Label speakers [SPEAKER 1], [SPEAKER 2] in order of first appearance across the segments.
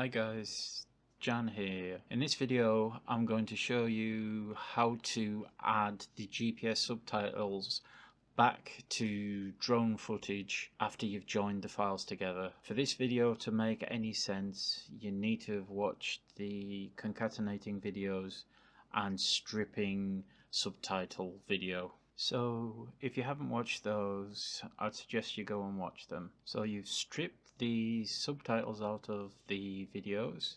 [SPEAKER 1] Hi guys, Jan here. In this video I'm going to show you how to add the GPS subtitles back to drone footage after you've joined the files together. For this video to make any sense, you need to have watched the concatenating videos and stripping subtitle video. So if you haven't watched those, I'd suggest you go and watch them. So you've stripped the subtitles out of the videos,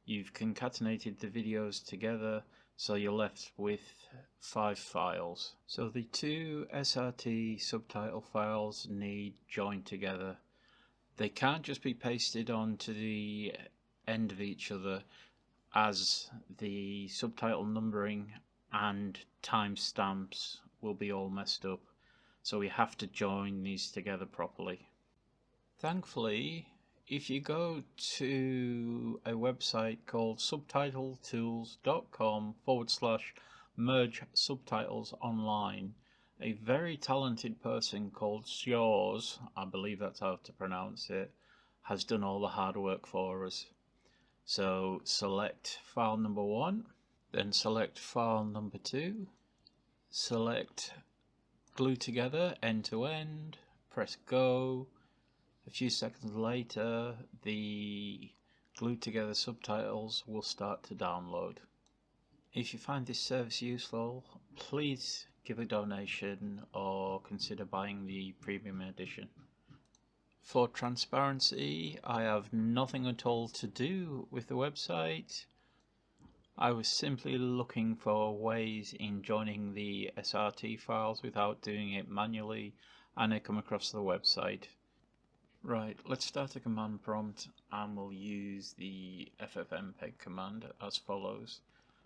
[SPEAKER 1] you've concatenated the videos together, so you're left with 5 files. So the 2 SRT subtitle files need joined together. They can't just be pasted onto the end of each other, as the subtitle numbering and timestamps will be all messed up, so we have to join these together properly. Thankfully, if you go to a website called subtitletools.com/merge subtitles online, a very talented person called Sjors, I believe that's how to pronounce it, has done all the hard work for us. So select file number 1, then select file number 2, select glue together end to end, press go. A few seconds later the glued together subtitles will start to download. If you find this service useful, please give a donation or consider buying the premium edition. For transparency, I have nothing at all to do with the website. I was simply looking for ways in joining the SRT files without doing it manually, and I come across the website. Right, let's start a command prompt and we'll use the FFMPEG command as follows.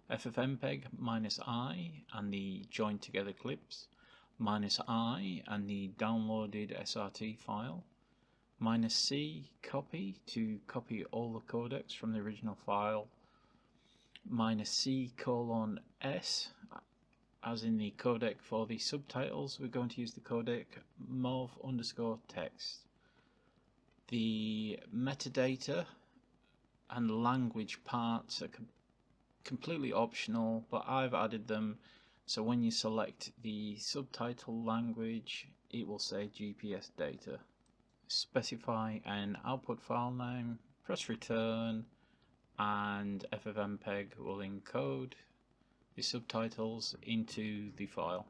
[SPEAKER 1] FFMPEG -I and the joined together clips, -I and the downloaded SRT file, -C copy to copy all the codecs from the original file, -C:(S) as in the codec for the subtitles. We're going to use the codec MOV_text. The metadata and language parts are completely optional, but I've added them, so when you select the subtitle language it will say GPS data. Specify an output file name, press return, and FFmpeg will encode the subtitles into the file.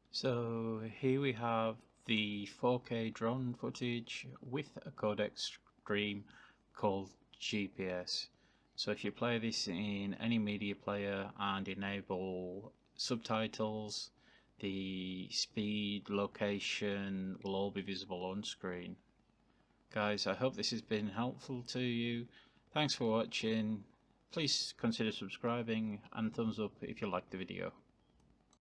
[SPEAKER 1] So here we have the 4K drone footage with a codec stream called GPS. So if you play this in any media player and enable subtitles, the speed, location will all be visible on screen. Guys, I hope this has been helpful to you. Thanks for watching. Please consider subscribing and thumbs up if you liked the video.